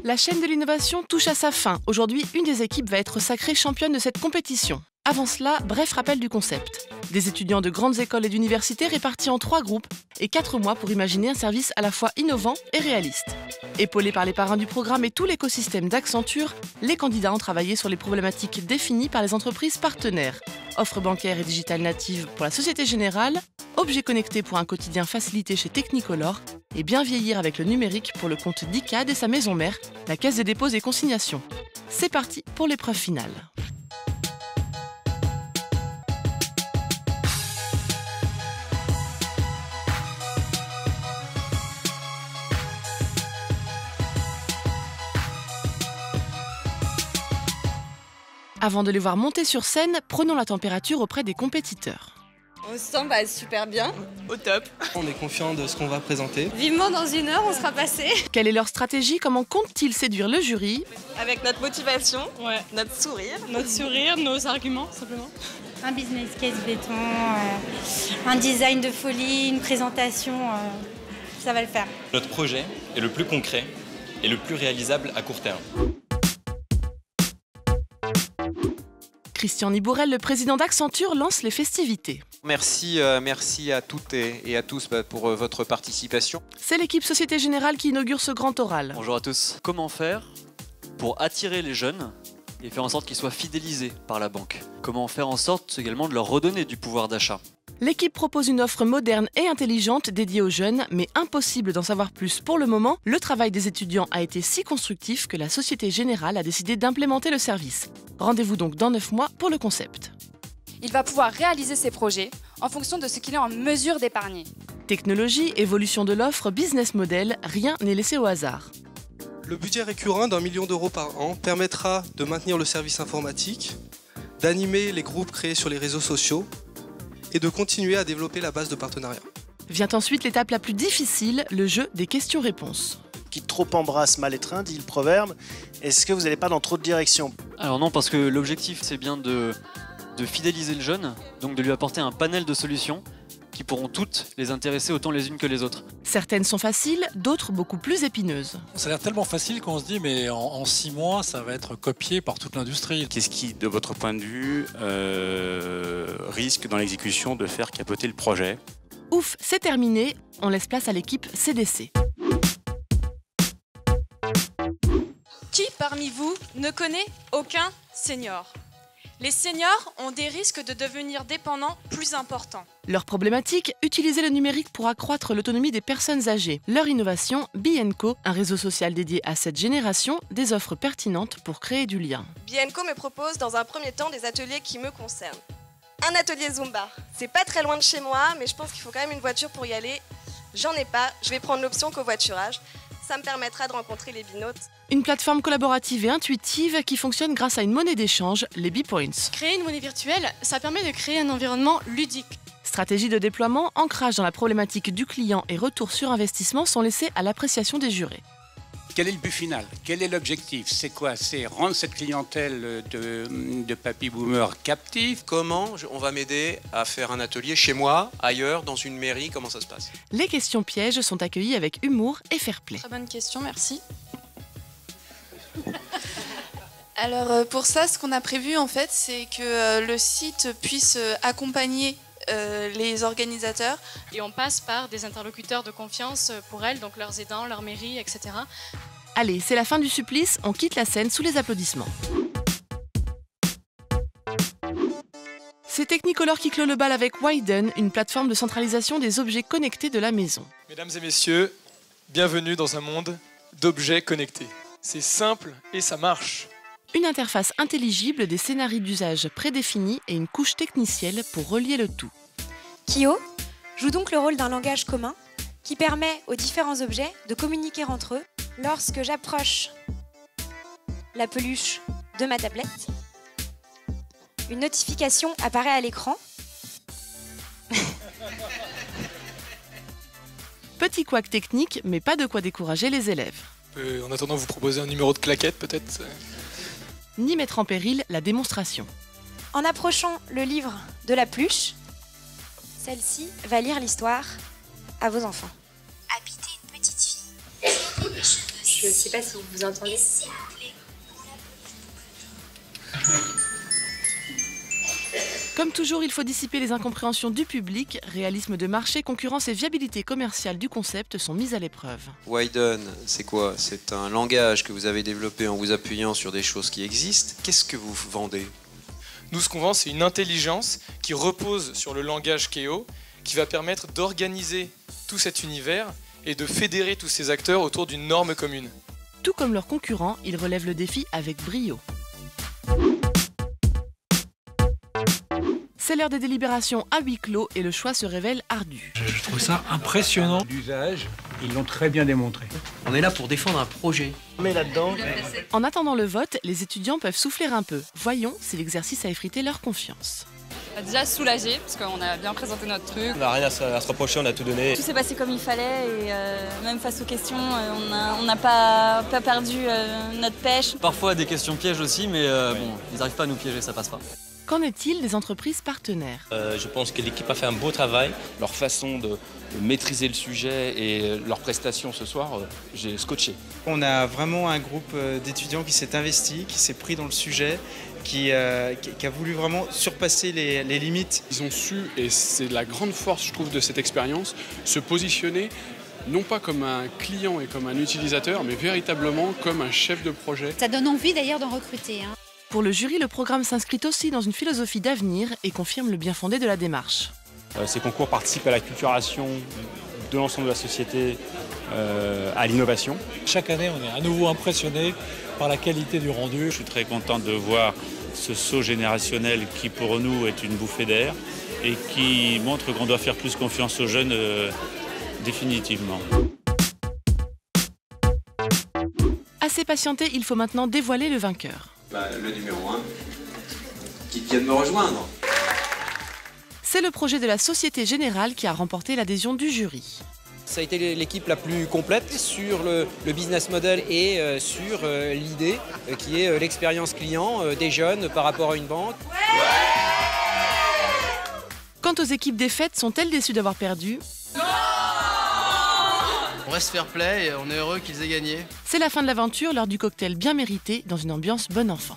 La chaîne de l'innovation touche à sa fin. Aujourd'hui, une des équipes va être sacrée championne de cette compétition. Avant cela, bref rappel du concept. Des étudiants de grandes écoles et d'universités répartis en 3 groupes et 4 mois pour imaginer un service à la fois innovant et réaliste. Épaulés par les parrains du programme et tout l'écosystème d'Accenture, les candidats ont travaillé sur les problématiques définies par les entreprises partenaires. Offres bancaires et digitales natives pour la Société Générale, objets connectés pour un quotidien facilité chez Technicolor et bien vieillir avec le numérique pour le compte d'ICAD et sa maison mère, la Caisse des dépôts et consignations. C'est parti pour l'épreuve finale. Avant de les voir monter sur scène, prenons la température auprès des compétiteurs. On se sent super bien. Au top. On est confiant de ce qu'on va présenter. Vivement dans 1 heure, on sera passé. Quelle est leur stratégie? Comment comptent-ils séduire le jury? Avec notre motivation, notre sourire, nos arguments simplement. Un business case béton, un design de folie, une présentation, ça va le faire. Notre projet est le plus concret et le plus réalisable à court terme. Christian Nibourel, le président d'Accenture, lance les festivités. Merci à toutes et à tous pour votre participation. C'est l'équipe Société Générale qui inaugure ce grand oral. Bonjour à tous. Comment faire pour attirer les jeunes et faire en sorte qu'ils soient fidélisés par la banque? Comment faire en sorte également de leur redonner du pouvoir d'achat? L'équipe propose une offre moderne et intelligente dédiée aux jeunes, mais impossible d'en savoir plus pour le moment. Le travail des étudiants a été si constructif que la Société Générale a décidé d'implémenter le service. Rendez-vous donc dans 9 mois pour le concept. Il va pouvoir réaliser ses projets en fonction de ce qu'il est en mesure d'épargner. Technologie, évolution de l'offre, business model, rien n'est laissé au hasard. Le budget récurrent d'1 million d'euros par an permettra de maintenir le service informatique, d'animer les groupes créés sur les réseaux sociaux et de continuer à développer la base de partenariat. Vient ensuite l'étape la plus difficile, le jeu des questions-réponses. Qui trop embrasse mal étreint, dit le proverbe. Est-ce que vous n'allez pas dans trop de directions? Alors non, parce que l'objectif c'est bien de fidéliser le jeune, donc de lui apporter un panel de solutions qui pourront toutes les intéresser autant les unes que les autres. Certaines sont faciles, d'autres beaucoup plus épineuses. Ça a l'air tellement facile qu'on se dit mais en 6 mois ça va être copié par toute l'industrie. Qu'est-ce qui, de votre point de vue, risque dans l'exécution de faire capoter le projet? Ouf, c'est terminé, on laisse place à l'équipe CDC. Qui parmi vous ne connaît aucun senior? Les seniors ont des risques de devenir dépendants plus importants. Leur problématique, utiliser le numérique pour accroître l'autonomie des personnes âgées. Leur innovation, B&Co, un réseau social dédié à cette génération, des offres pertinentes pour créer du lien. B&Co me propose dans un premier temps des ateliers qui me concernent. Un atelier Zumba. C'est pas très loin de chez moi, mais je pense qu'il faut quand même une voiture pour y aller. J'en ai pas, je vais prendre l'option covoiturage. Ça me permettra de rencontrer les binotes. Une plateforme collaborative et intuitive qui fonctionne grâce à une monnaie d'échange, les B-Points. Créer une monnaie virtuelle, ça permet de créer un environnement ludique. Stratégie de déploiement, ancrage dans la problématique du client et retour sur investissement sont laissés à l'appréciation des jurés. Quel est le but final? Quel est l'objectif? C'est quoi? C'est rendre cette clientèle de papy boomers captive? Comment on va m'aider à faire un atelier chez moi, ailleurs, dans une mairie? Comment ça se passe? Les questions pièges sont accueillies avec humour et fair-play. Très bonne question, merci. Alors pour ça, ce qu'on a prévu en fait, c'est que le site puisse accompagner les organisateurs. Et on passe par des interlocuteurs de confiance pour elles, donc leurs aidants, leur mairie, etc. Allez, c'est la fin du supplice, on quitte la scène sous les applaudissements. C'est Technicolor qui clôt le bal avec Widen, une plateforme de centralisation des objets connectés de la maison. Mesdames et messieurs, bienvenue dans un monde d'objets connectés. C'est simple et ça marche. Une interface intelligible, des scénarios d'usage prédéfinis et une couche technicielle pour relier le tout. Kyo joue donc le rôle d'un langage commun qui permet aux différents objets de communiquer entre eux. Lorsque j'approche la peluche de ma tablette, une notification apparaît à l'écran. Petit couac technique, mais pas de quoi décourager les élèves. En attendant, vous proposez un numéro de claquette peut-être? Ni mettre en péril la démonstration. En approchant le livre de la peluche, celle-ci va lire l'histoire à vos enfants. Habiter une petite fille. Je ne sais pas si vous entendez. Comme toujours, il faut dissiper les incompréhensions du public. Réalisme de marché, concurrence et viabilité commerciale du concept sont mises à l'épreuve. Widen, c'est quoi? C'est un langage que vous avez développé en vous appuyant sur des choses qui existent. Qu'est-ce que vous vendez? Nous, ce qu'on vend, c'est une intelligence qui repose sur le langage Keo, qui va permettre d'organiser tout cet univers et de fédérer tous ces acteurs autour d'une norme commune. Tout comme leurs concurrents, ils relèvent le défi avec brio. C'est l'heure des délibérations à huis clos et le choix se révèle ardu. Je trouve ça impressionnant. L'usage, ils l'ont très bien démontré. On est là pour défendre un projet. Mais là-dedans... En attendant le vote, les étudiants peuvent souffler un peu. Voyons si l'exercice a effrité leur confiance. Déjà soulagé, parce qu'on a bien présenté notre truc. On n'a rien à se reprocher, on a tout donné. Tout s'est passé comme il fallait et même face aux questions, on n'a pas perdu notre pêche. Parfois des questions pièges aussi, mais bon, ils n'arrivent pas à nous piéger, ça passe pas. Qu'en est-il des entreprises partenaires? Je pense que l'équipe a fait un beau travail. Leur façon de maîtriser le sujet et leurs prestations ce soir, j'ai scotché. On a vraiment un groupe d'étudiants qui s'est investi, qui s'est pris dans le sujet, qui a voulu vraiment surpasser les limites. Ils ont su, et c'est la grande force je trouve de cette expérience, se positionner non pas comme un client et comme un utilisateur, mais véritablement comme un chef de projet. Ça donne envie d'ailleurs d'en recruter. Pour le jury, le programme s'inscrit aussi dans une philosophie d'avenir et confirme le bien fondé de la démarche. Ces concours participent à l'acculturation de l'ensemble de la société, à l'innovation. Chaque année, on est à nouveau impressionné par la qualité du rendu. Je suis très content de voir ce saut générationnel qui pour nous est une bouffée d'air et qui montre qu'on doit faire plus confiance aux jeunes définitivement. Assez patienté, il faut maintenant dévoiler le vainqueur. Le numéro 1, qui vient de me rejoindre. C'est le projet de la Société Générale qui a remporté l'adhésion du jury. Ça a été l'équipe la plus complète sur le business model et sur l'idée qui est l'expérience client des jeunes par rapport à une banque. Quant aux équipes défaites, sont-elles déçues d'avoir perdu? On reste fair play et on est heureux qu'ils aient gagné. C'est la fin de l'aventure, l'heure du cocktail bien mérité, dans une ambiance bon enfant.